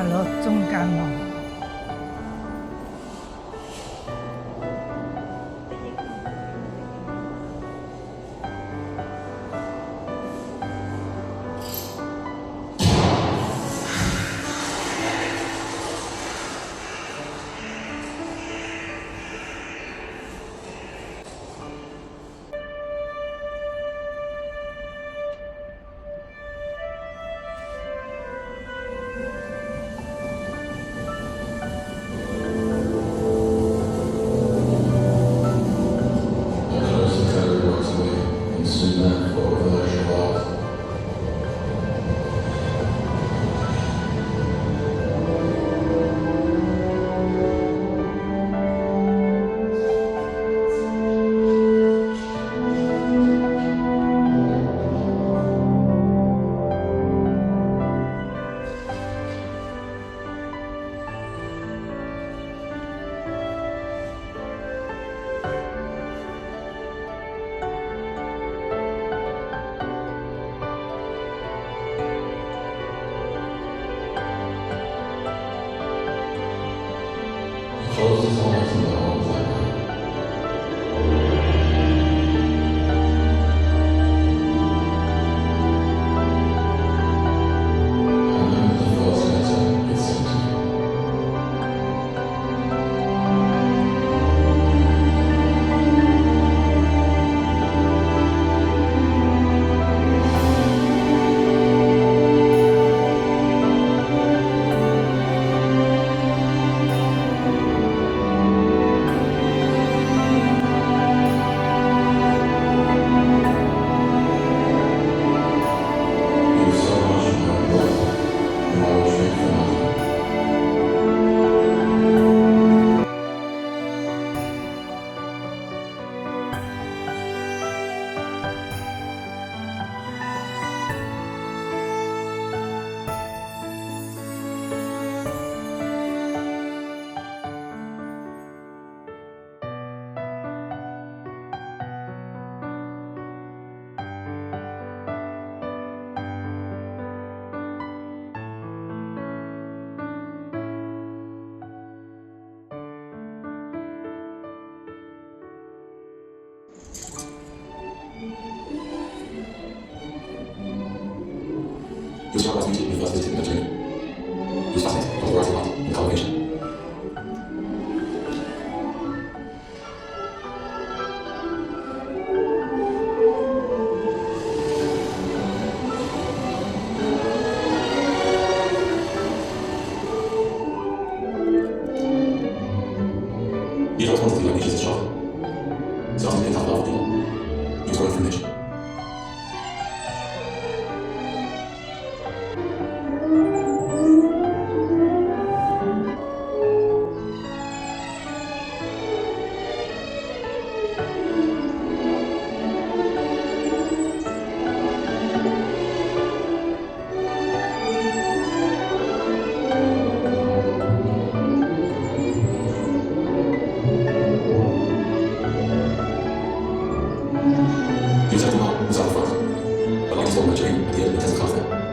알로中間咯。Close his eyes and let all of that go. I know that the first letter is sent to you. You've so much in my blood, and I will trade for nothing. You start last meeting, you first visited the journey. It was fascinating, but the writing art and collaboration. You don't want to be like nature's child. Starting to pick up love for people. He was going through nature. You set them up was out front, but like I told my dream at the end of the intensive class there.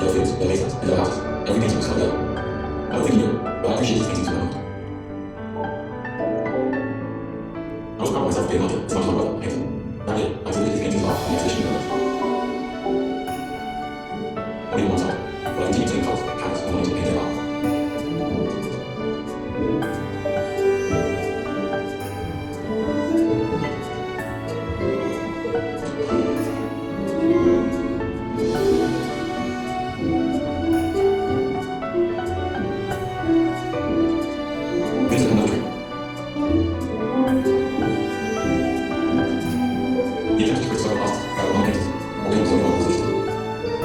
Your fields, your basements, and your houses, every painting was covered yellow. I don't think you knew, but I appreciate these paintings to my moment. I was proud of myself for being lucky, as much as my brother, painting. That year, I exhibited his paintings art in the exhibition in London. I didn't want to, but I continued taking colours, canvas, and wanting to paint their art. These are another dream. The attempt to criticize our past by our own painters, or painters on your own position.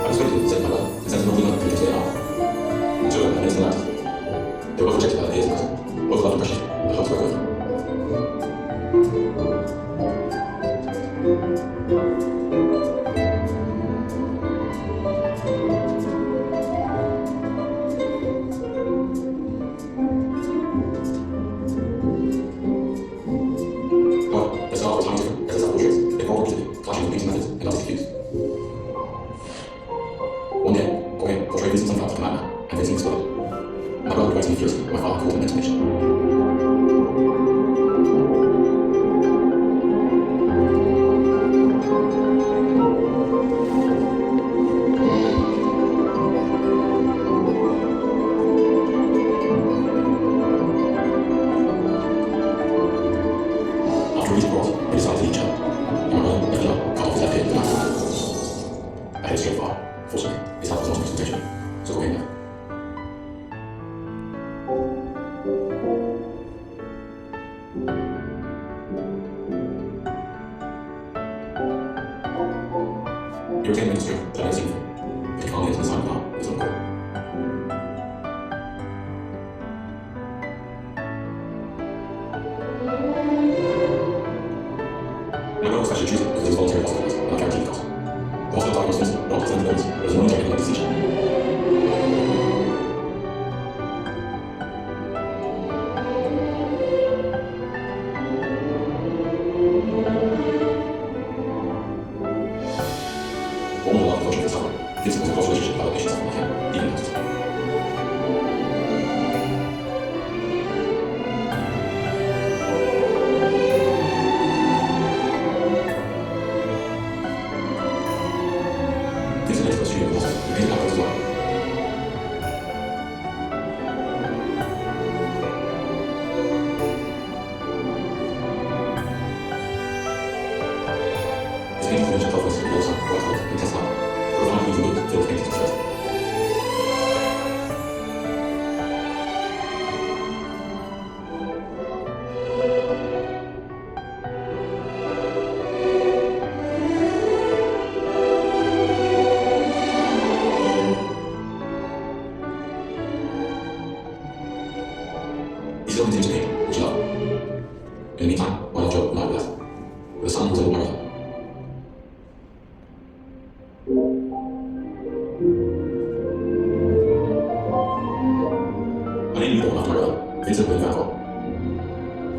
I was waiting to say my brother, and sent him Everything exploded. My brother tried to be fierce. My father called him mental patient. After reaching cross, they decided to eat each other. And my brother left it up, cut off his left hip with a knife. I hit straight fire. Fortunately, his health was lost in consultation, so go in there. He retained mental strength that I'd never seen before, but he calmly entered the silent bar of his own accord. My brother was specially treated because he was voluntary hospitalized and not guaranteed the cost. The hospital diagnosed him, not presented evidence, there was no injecting anesthesia. All my love and devotion for the summer gives us a close relationship with other patients suffering like him, even in hospital. Things are next to us treated with hospital, and painted outcomes as well. His painting convention felt was real sun, bright colors, intense light. The refined hues and moods filled his paintings with strength. He still continued to paint, which he loved. In the meantime, my old Joe and I were left. The sun was over my brother. I named Ludo after my brother, Vincent William van Gogh.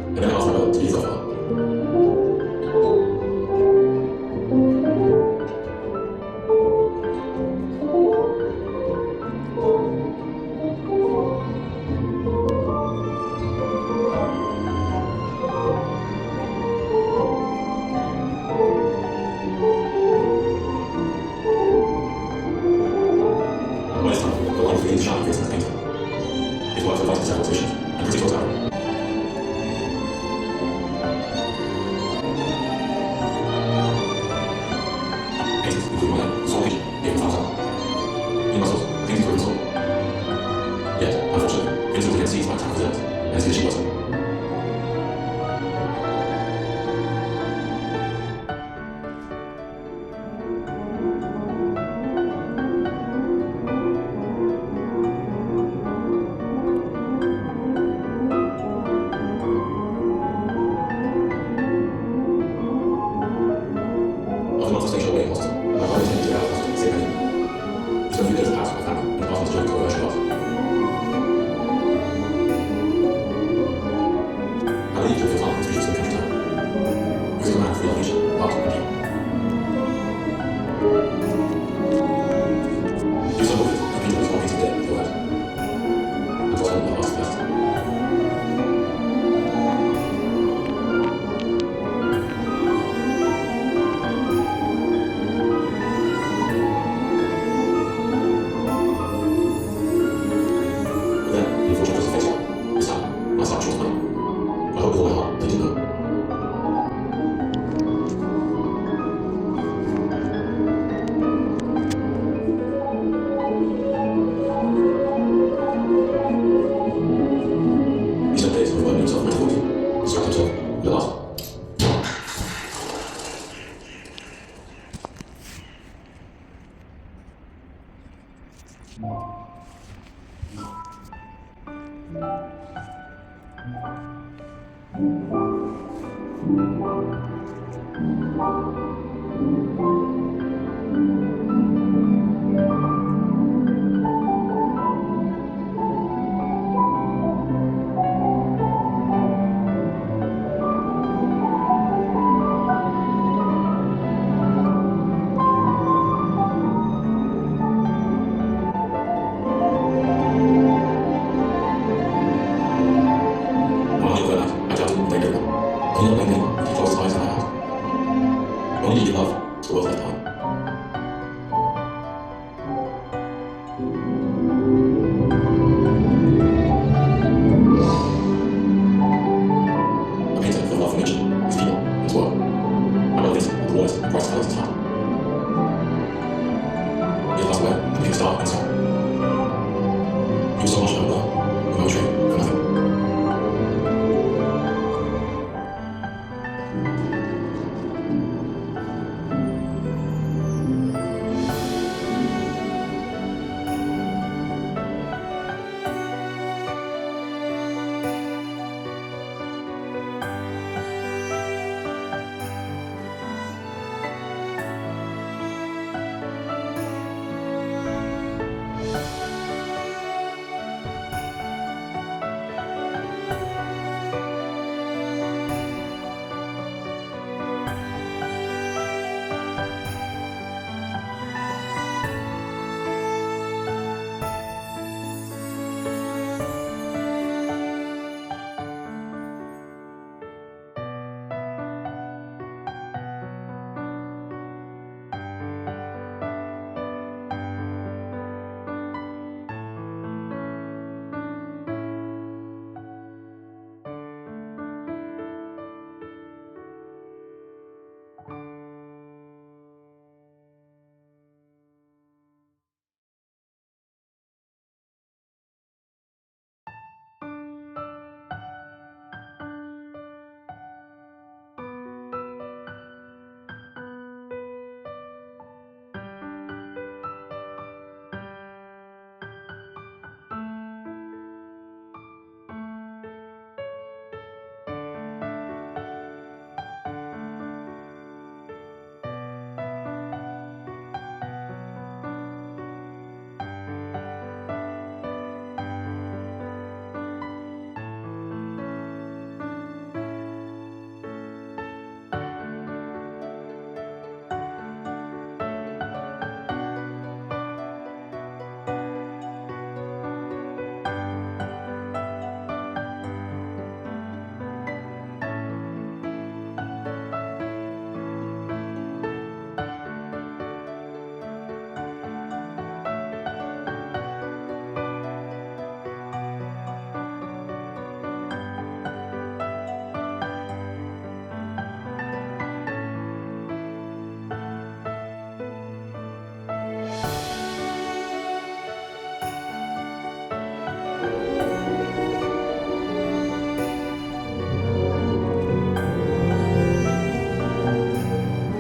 And then I asked my brother to be his godfather. By this time, the light was beginning to shine on Vincent's painting. His works were invited to several exhibitions, and critics wrote about it. Paintings, including my own, Soul Vision, gave him thumbs up. In Brussels, paintings were installed. Yet, unfortunately, Vincent was again seized by attack of villains, and his condition worsened. After months of staying away in hospital, my brother attempted to get out of hospital, save my name. He spent a few days at the house with my family, and passed his journey to a virtual class. I believe to feel time to reach some country time. He was a man of real nation, art, and people. He was so moved that Peter was walking to death with the word. And told him the last blessed. But then, the unfortunate was to face it. This time, my son chose money. I hope with all my heart they didn't know. He spent days overwhelming himself with difficulty, distracted himself, and at last, start and stop. You're so much older, emotion for nothing.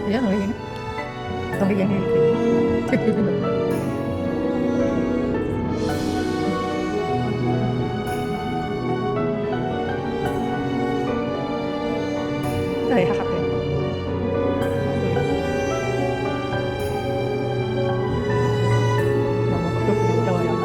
Iya nggak ini? Tapi yang ini. Đây hạt hạt này. Nằm một chút nữa rồi ạ.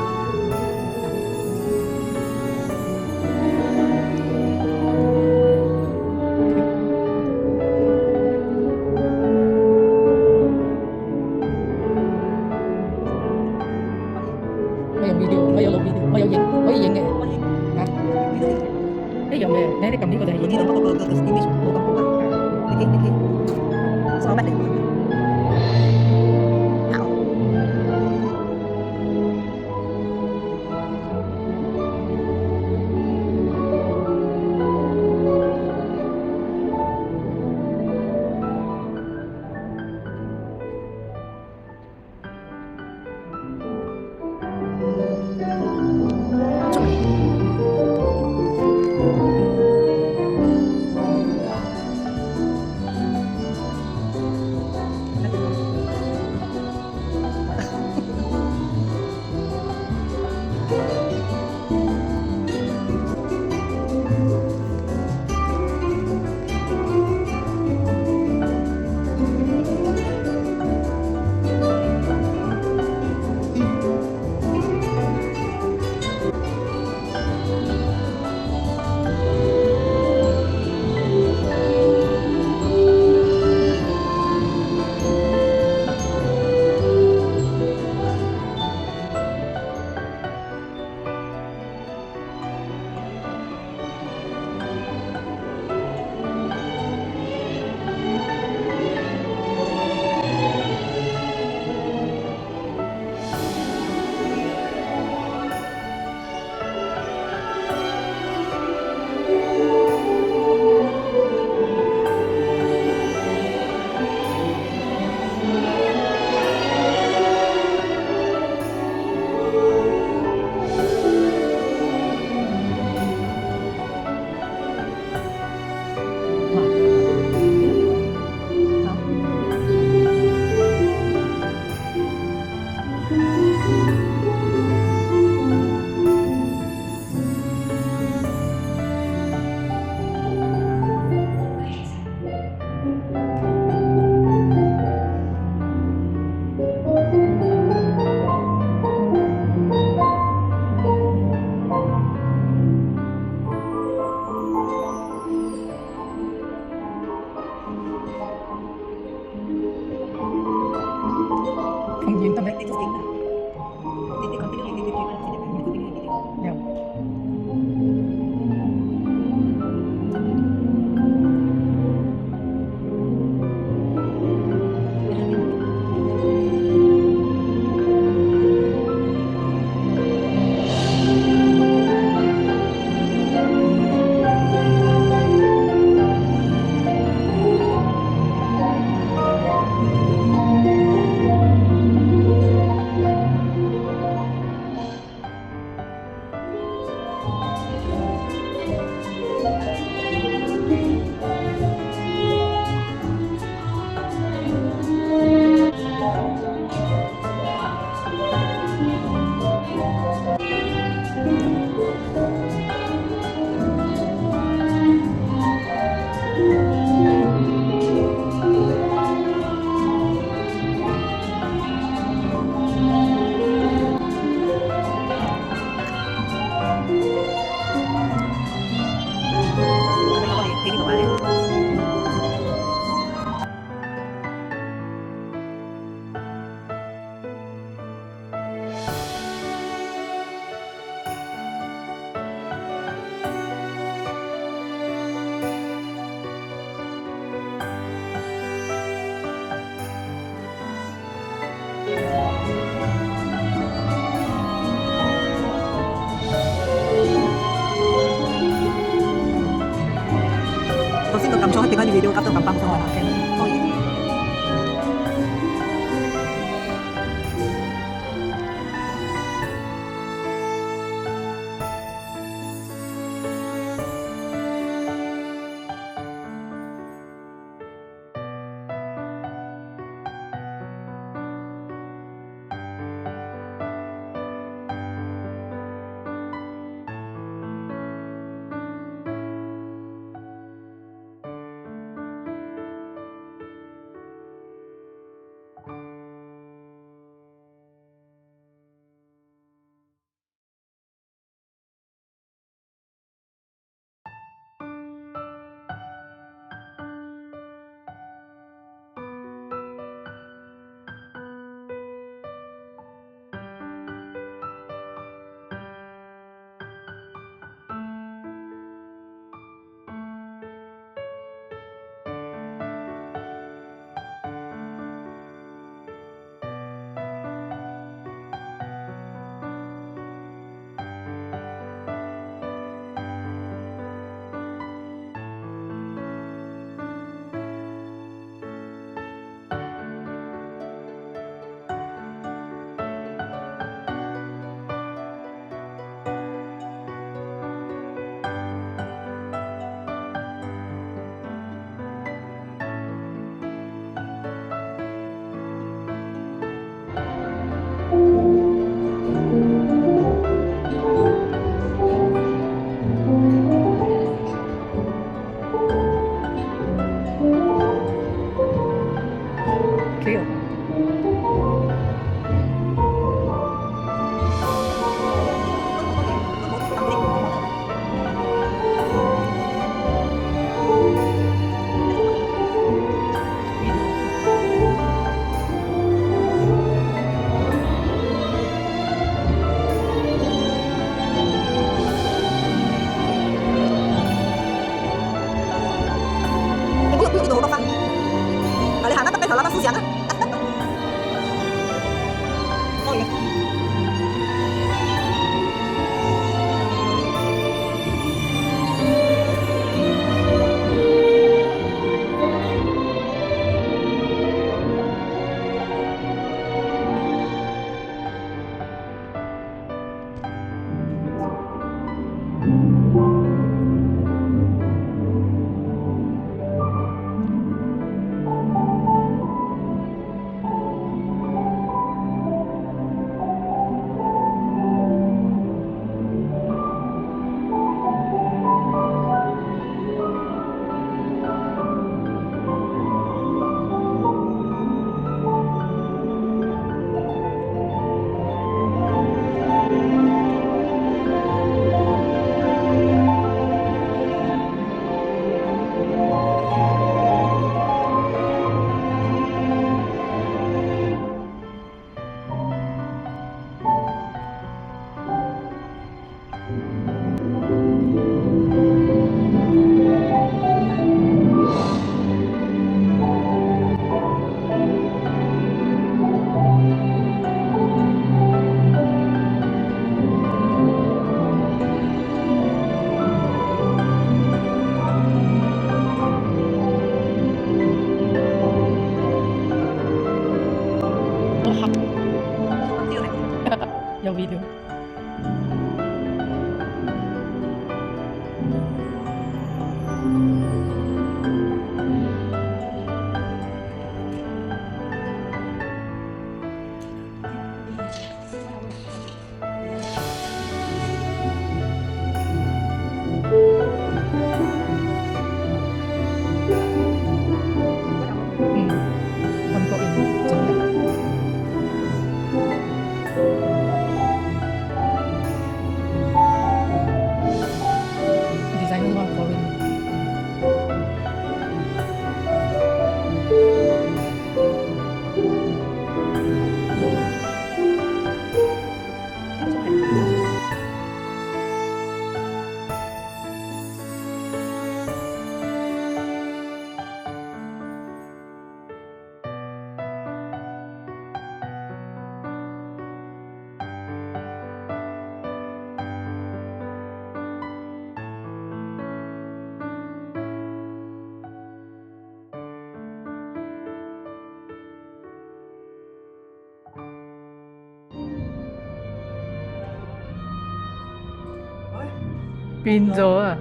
Bây giờ lục video, bây giờ gì vậy nghề hả? Bây giờ nghề, nãy cầm đi có thể gì nữa? Sao bạn định Hảo Không duyên tâm đấy. Để chút xíu nào. Để con tính lên để chuyện là sẽ được mình tính lên để Dạ. mình có thể đi của bạn ấy. Tôi xin được cảm cho tiếng Anh video các bạn bằng cho họ kèm thôi. 有 video。韓國人整嘅。designer 話 foreign。變咗啊！